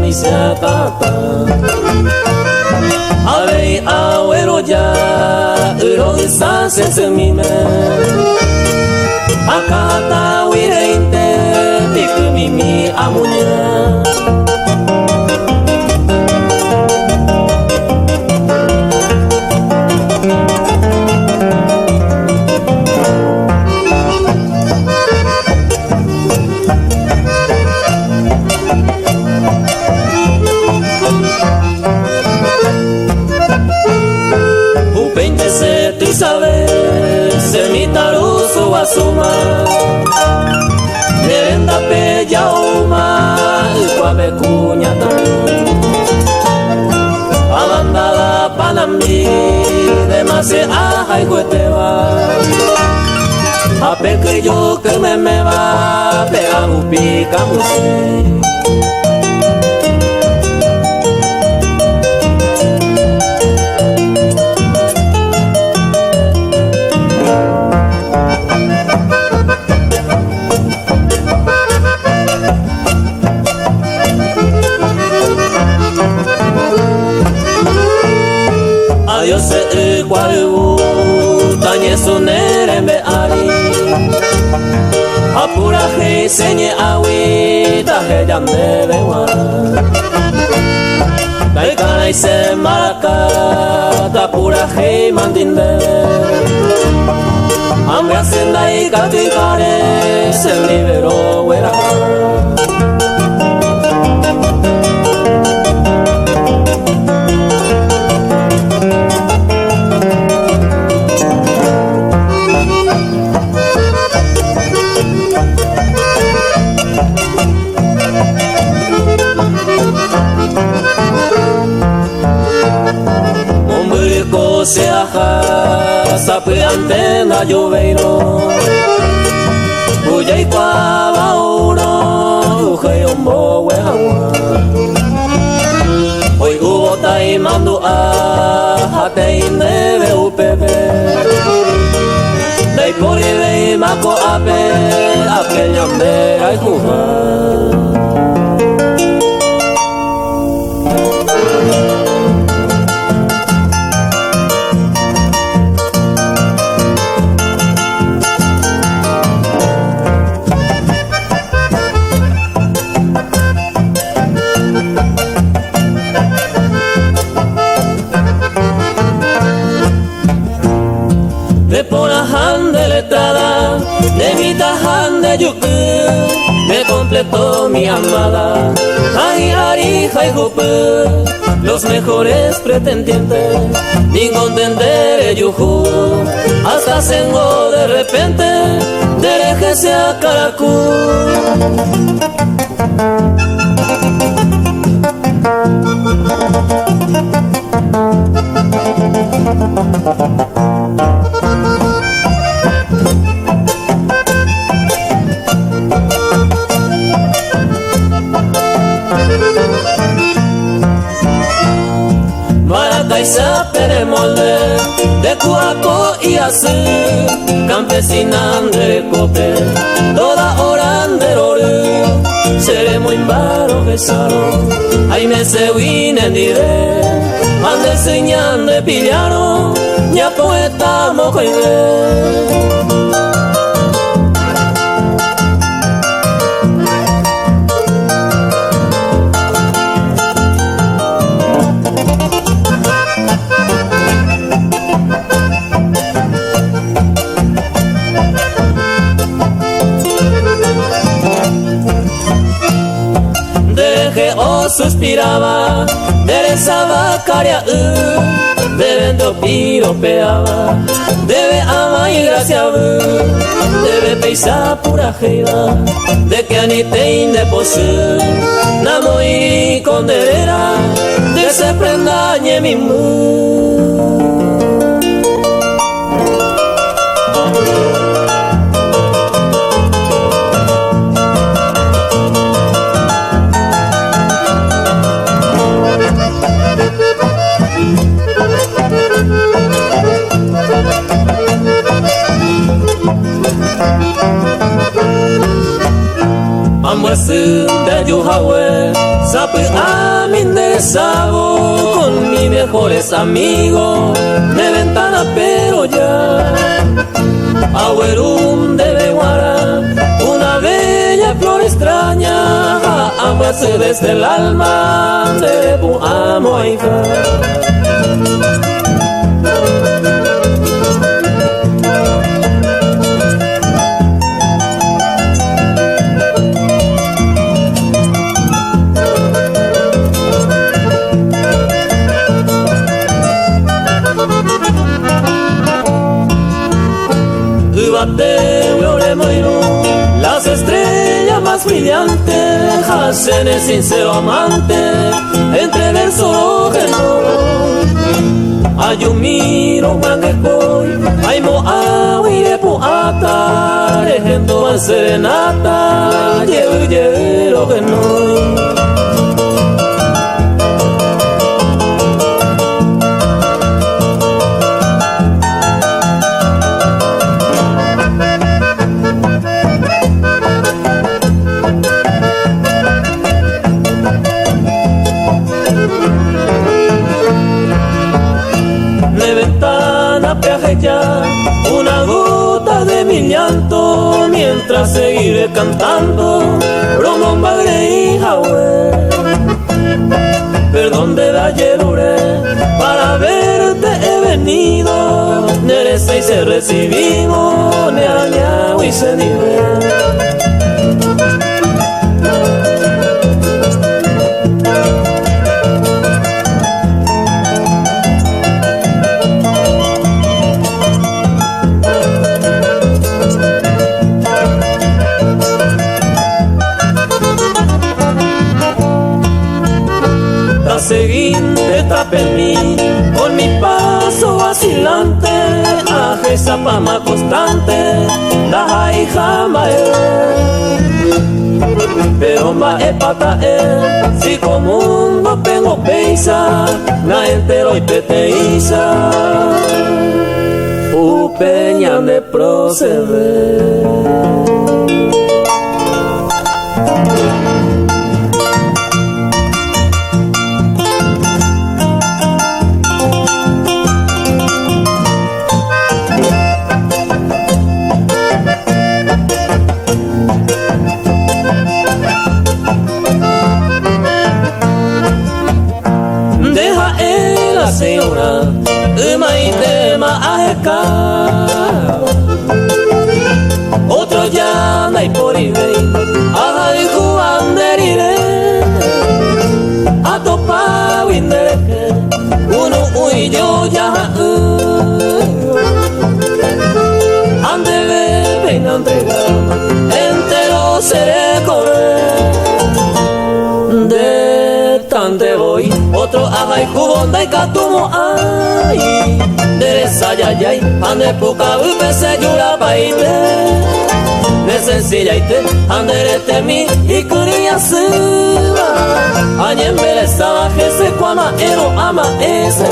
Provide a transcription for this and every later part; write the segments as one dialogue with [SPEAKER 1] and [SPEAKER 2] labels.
[SPEAKER 1] misia tata Avei auero ya Uroisa sesumime Akata wireinte Tikumimi amunya Semitarusu asuma Merenda peja uma Ikwabe kunyata Alandala panambi Demase ahai kuetewa Ape yo que me va Pega upi kamusi Adiós se guayu Tañe sunere me ari Apura hei senye awi Tahe yande bewa Taikana ise maraka Tapura hei mandinde Ambra sendai katikare Se libero wera Se aja sape antena lloveiro Uya y cuava uno Uje ombo wehawa Hoy hubo taimandu a Hate inebe upebe Dai poribe mako ape Ape nyambe ay kuha De porahan de letrada, de mi tajan de yuku, me completó mi amada. Ay, ari, ay, jupu, los mejores pretendientes, ningún tendere yuju, hasta sengo de repente, derejese a Caracú. Maracaiza pere molde de Cuaco y así campesina de cope toda hora de ore seremos imbaro besaro ay me se winen dire ande señan de pillaro ya poeta mocoide suspiraba, derezaba caria, bebendo piropeaba, debe ama y gracia, debe peisa pura jeira, de que anitein de posu, namo y conderera, de se prendañe mi mu. Amwasi de Yuhawe Sapu a mi enderezado con mis mejores amigos de ventana pero ya Agüerum de Beguara, una bella flor extraña amarse desde el alma de Puamoifa. Las estrellas más brillantes hacen el sincero amante entre versos no. Ayumiro mangecoy, aimo awi de puata, regendo a serenata, llevo que no. Una gota de mi llanto mientras seguiré cantando Bromón Bagre y Jahué. Perdón de la yerure, para verte he venido. Nerece y se recibimos, neaña y se nive. Seguinte tapemí con mi paso vacilante, aje zapama constante, la hija pero mae pata si como mundo tengo peisa, na entero y peteiza, peña de proceder. Señora, tema ajeca, otro ya no hay por ire, ay Juan de ire, a topa windereke, uno y yo ya, ande bebe no entrega, entero seré correr. De voy, otro ajay cubonda y catumo ay, dereza yayay, ande poca upe se yura paite, de sencilla ite, anderete mi y curia suba, añen beleza bajese cuama ero ama ese.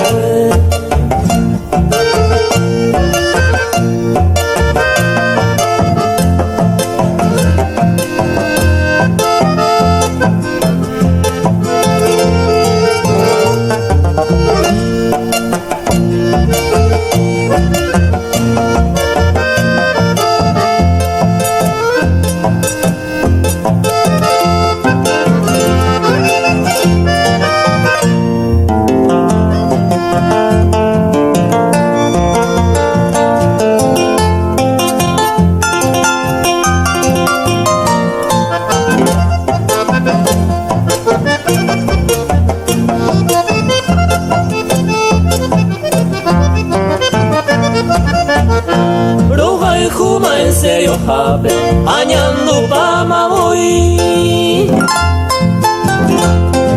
[SPEAKER 1] Añando pama voy,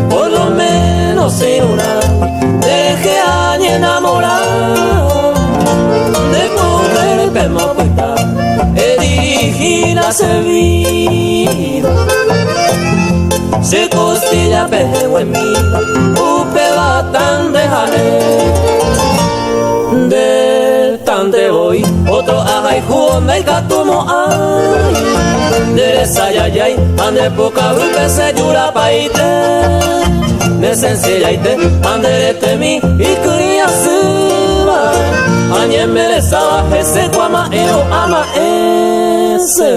[SPEAKER 1] por lo menos en una deje añe enamorado de mujer pemocuita, dirigida servida, se costilla pejo en mí, upe batan dejaré. De tante voy, otro ajay juonda y catumo ay, Deresayayay, ande poca rupe se yura paite. Nesensiyaite, anderete mi ikuya suba. Anye meresaba, ese guama eo ama ese.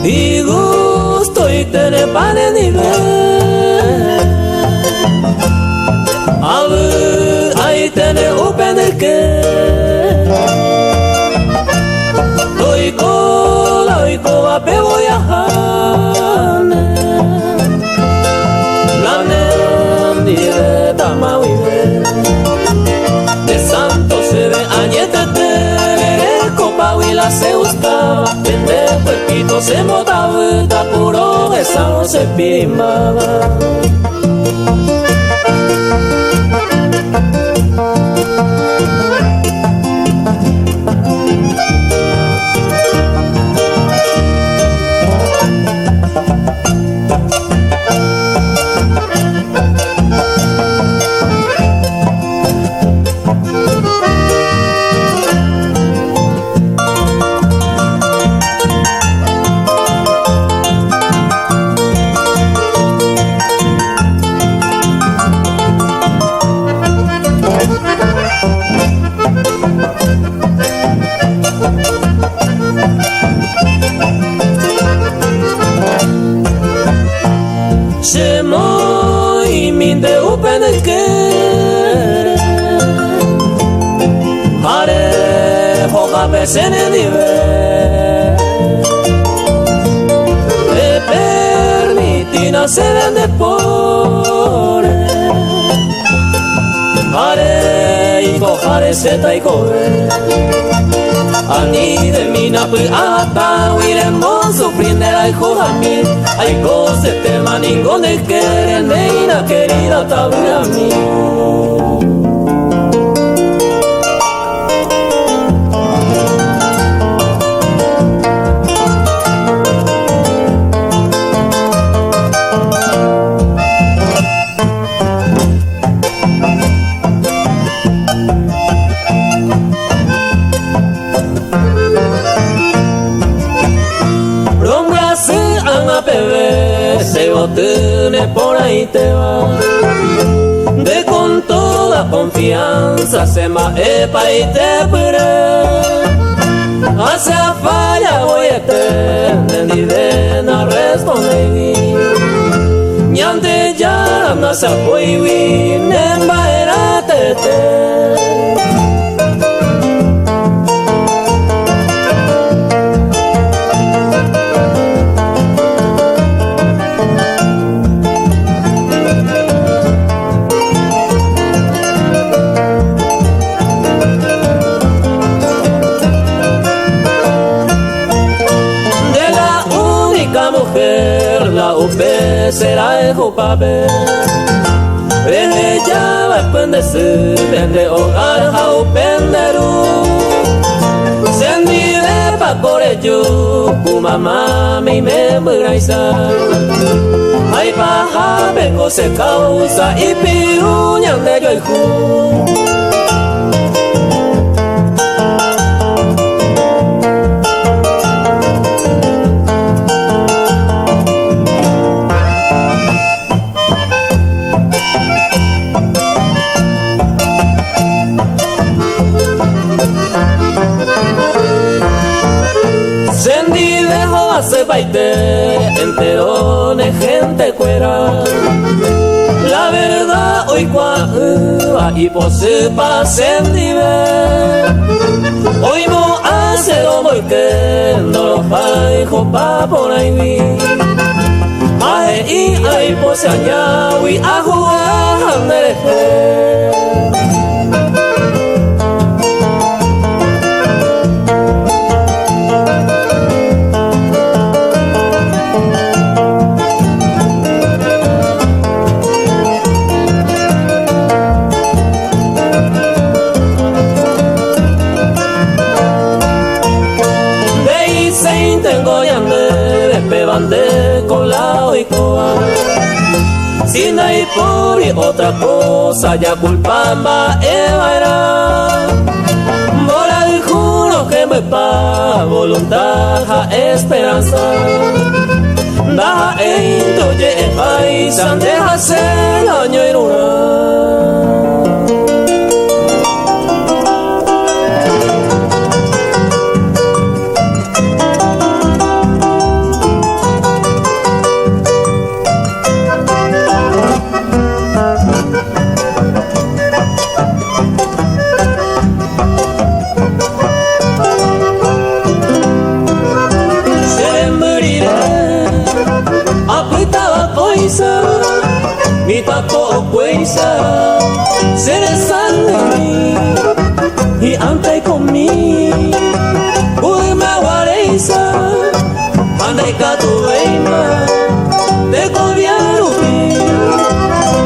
[SPEAKER 1] Y gusto y tener pane ni ver. Abu ahí tener upen de que. Hoy cola pe voy a jane. Blanen ni de tama vive. De santo se ve añetete. Copa huila se buscaba. Cuerpito se motaba, ta puro esa no se pirimaba. Shemoi min de upeneke Hare hoga besene nive E permitina se vende pore Hare iko hare seta iko Ani de mina pu ata uire mon sufrindera hijo a mí Ay goce te maningo de querer neina querida tabu a mí Se botene por ahí te va De con toda confianza Se ma epa y te pere Hacia falla voy a tener Ni de na responder Ñante ya na se apoyi Nemba era tete La upe será el jupabe Ella va a pendecer Vende hogar a upenderu Sendi de pa corello Kumama mi me muraisa Ay paja vengo se causa Y piruñan de yo y ju Sendi dejo hace baite enterone gente cuera La verdad hoy cuá y pose pa sendi Hoy mo hace lo muy que no lo fa hijo pa por ahí Ae y ay pose añawi a jugar andereje van de colado y coa. Si no hay por otra cosa, ya culpamba era. Bola y juro que me pa voluntad a esperanza. Da ento ye paisan deja ser año y luna. Mi papo cuesa se desande y ante conmigo uy me aguareza ande catu veima de colviaro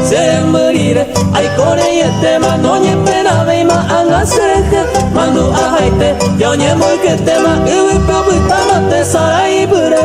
[SPEAKER 1] se moriré ay core y este mano ni pena veima anga sereje mando a haite yo ni muy que tema y papo tamate sarai pure.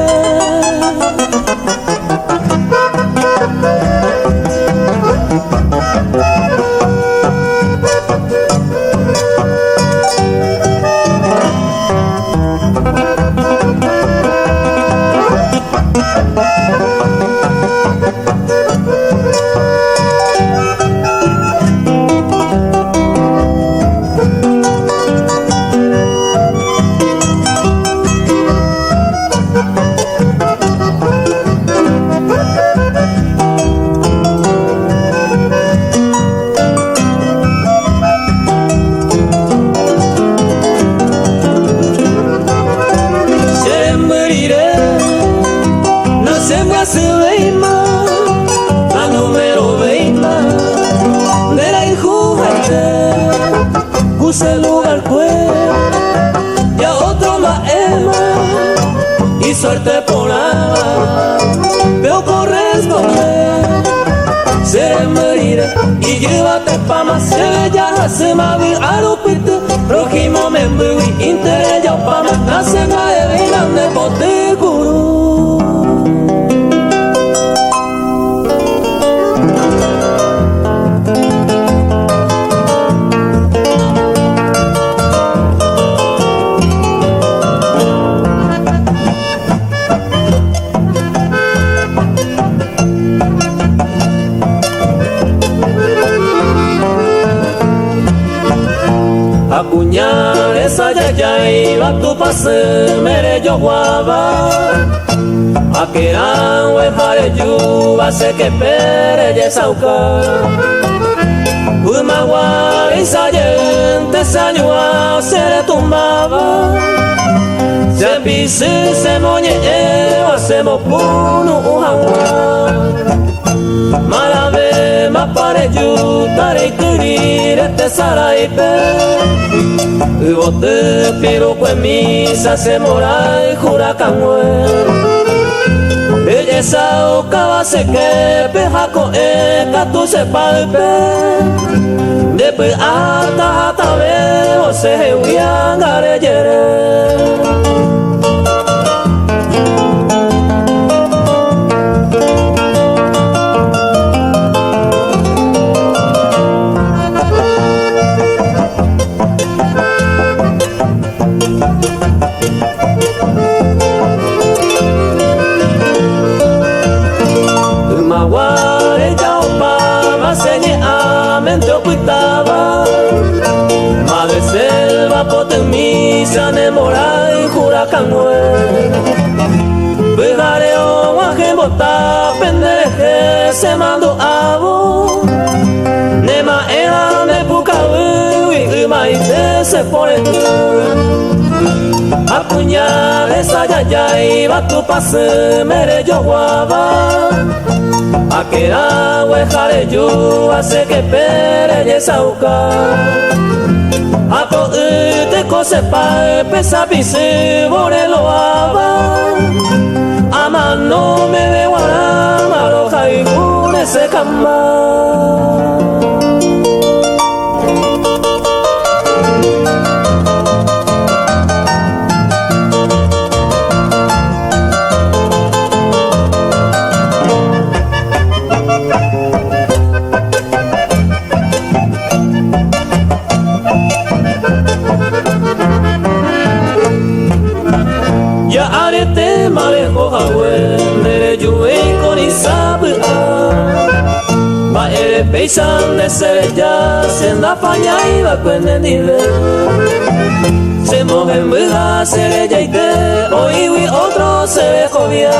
[SPEAKER 1] Puse lugar pues y a otro más y suerte por nada veo corresponder se moriré y llévate pa' más se ya se me vi a lo pito próximo me voy interés ya pa' más nace más de vida de bote gurú. Acuñales allá iba tu pase mere yo guava Aqueran huejare yuba se que pere ye sauca Umagua y sayente sañua se le tumbaba Se pise se moñe hacemos puno ujagua Malabe ma pare yutare kurir este saraipe Ubote pero pues misa se mora y juracanwe Belleza o cabase que pejaco catu se palpe Después hasta veo se huían gareyere Madre selva potenmisa nemora y juracanue Bejareo guajemota pendeje se mando abo Nema era me pucabu y maite se pone Apuñales allá iba tu pase mere yo guava Aquera huejare yo hace que pere ye sauca Apo te cose pa pesa pise borelo aba Ama no me de guarama roja y cune se cama marejo hawen de juei con isabua ba ere peisan de serella senda falla iba cuende nivel se mojen buga serella y te oiwi otro se jovia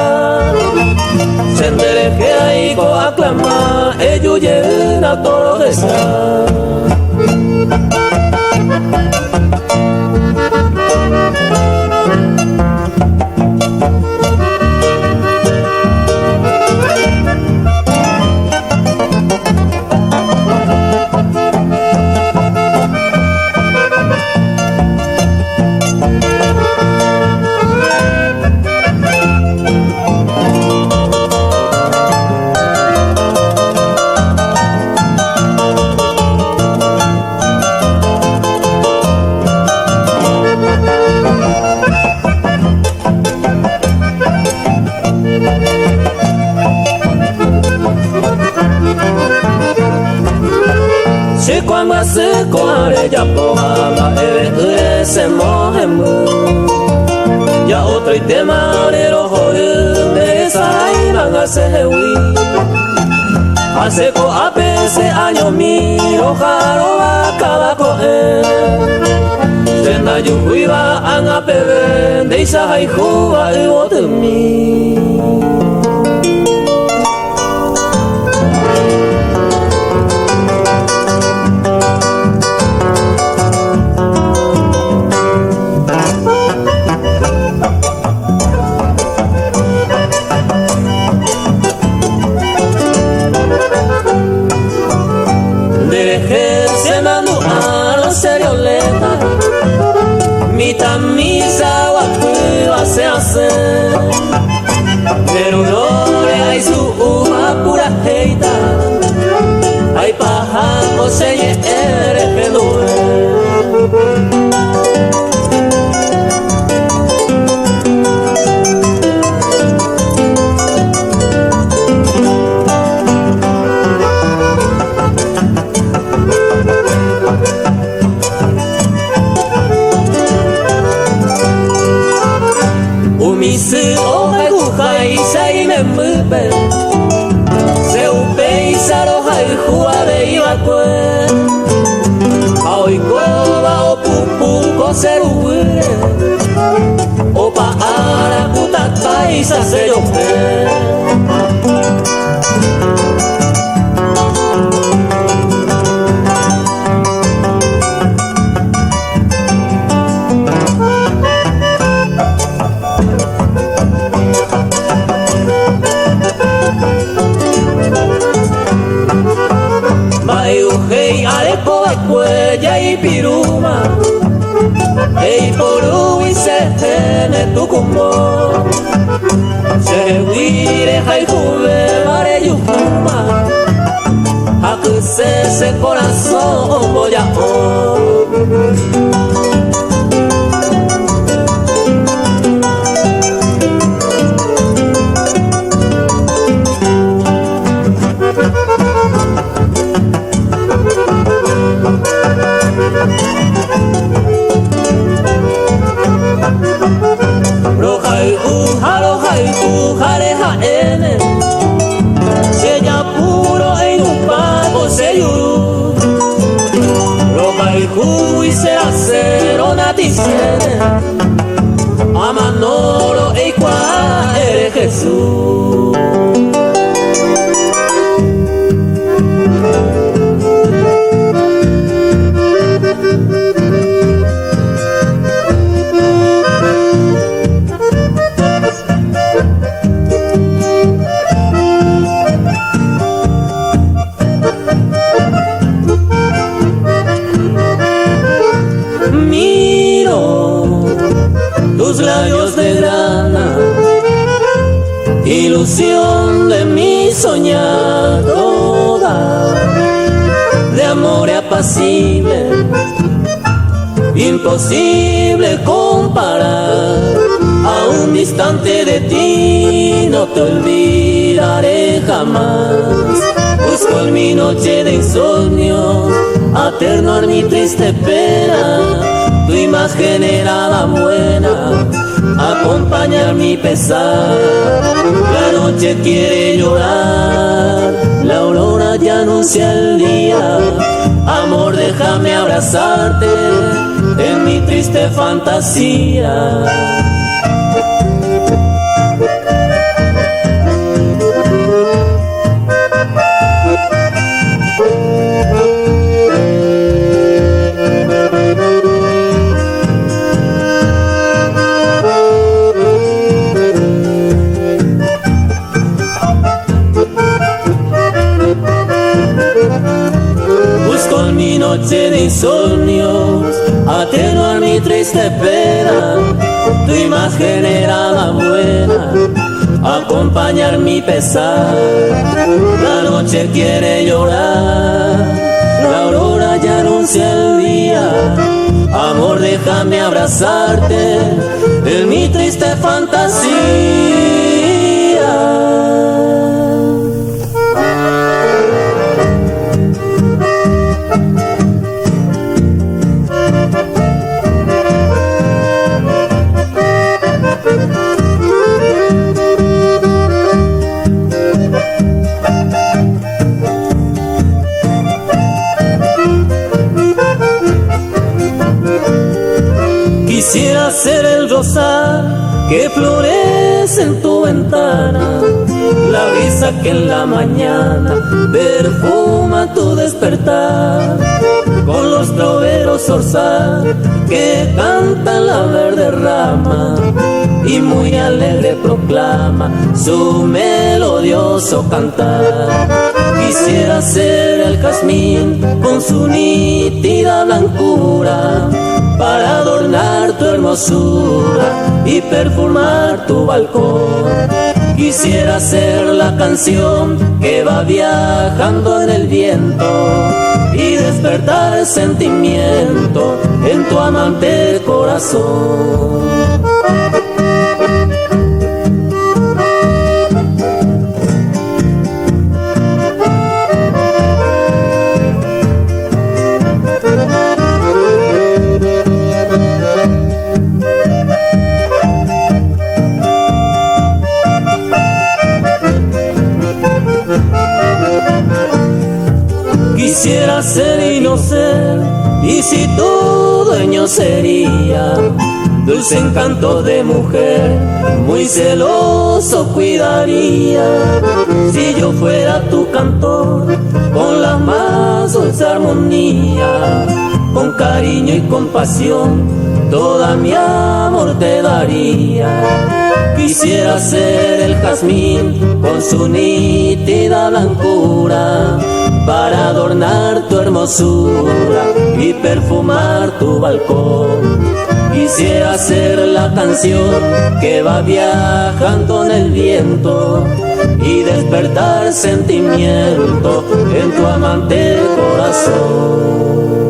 [SPEAKER 1] sendere que hay co aclama ello llena todo de estar. Si cuando se coare ya poa ere se mohemu ya otro y tema de rojo de sarai van a se hewi hace co apese año mi rojaro acaba coe senda yuhuiba an apebe de isa haihuwa y otumi. Mi tamisa wakuwa se hace pero no le hay su uva pura heita hay paja o se eres pedue Umisi ohai kuhai sai me mupe se upei saro hai huare iwakwe aoi koba o pupu ko serue o pa ara kutatai sa se yope Hey, arepo cuella y piruma, hey, poru y se tiene tu como, se huire, hay juve, mare yufuma, a que se corazón voy a hare haene se ya puro en un pago se yuru roga el jugo y se hace ronaticene a Manolo e qua eres Jesús. Tus labios de grana, ilusión de mi soñadora, de amor apacible, imposible comparar. A un instante de ti no te olvidaré jamás. Busco en mi noche de insomnio aternar mi triste pena. Tu imagen era la buena, acompañada acompañar mi pesar. La noche quiere llorar, la aurora ya anuncia el día. Amor, déjame abrazarte en mi triste fantasía. Busco en mi noche de insomnios atenuar mi triste pena. Tu imagen era la buena, acompañar mi pesar. La noche quiere llorar, la aurora ya anuncia el día. Amor, déjame abrazarte en mi triste fantasía. Quisiera ser el rosal que florece en tu ventana, la brisa que en la mañana perfuma tu despertar, con los troveros zorzal que cantan la verde rama y muy alegre proclama su melodioso cantar. Quisiera ser el jazmín con su nítida blancura para adornar tu hermosura y perfumar tu balcón. Quisiera ser la canción que va viajando en el viento y despertar sentimiento en tu amante corazón. Quisiera ser y no ser, y si tu dueño sería, dulce encanto de mujer, muy celoso cuidaría. Si yo fuera tu cantor, con la más dulce armonía, con cariño y compasión, toda mi amor te daría. Quisiera ser el jazmín con su nítida blancura para adornar tu hermosura y perfumar tu balcón. Quisiera ser la canción que va viajando en el viento y despertar sentimiento en tu amante corazón.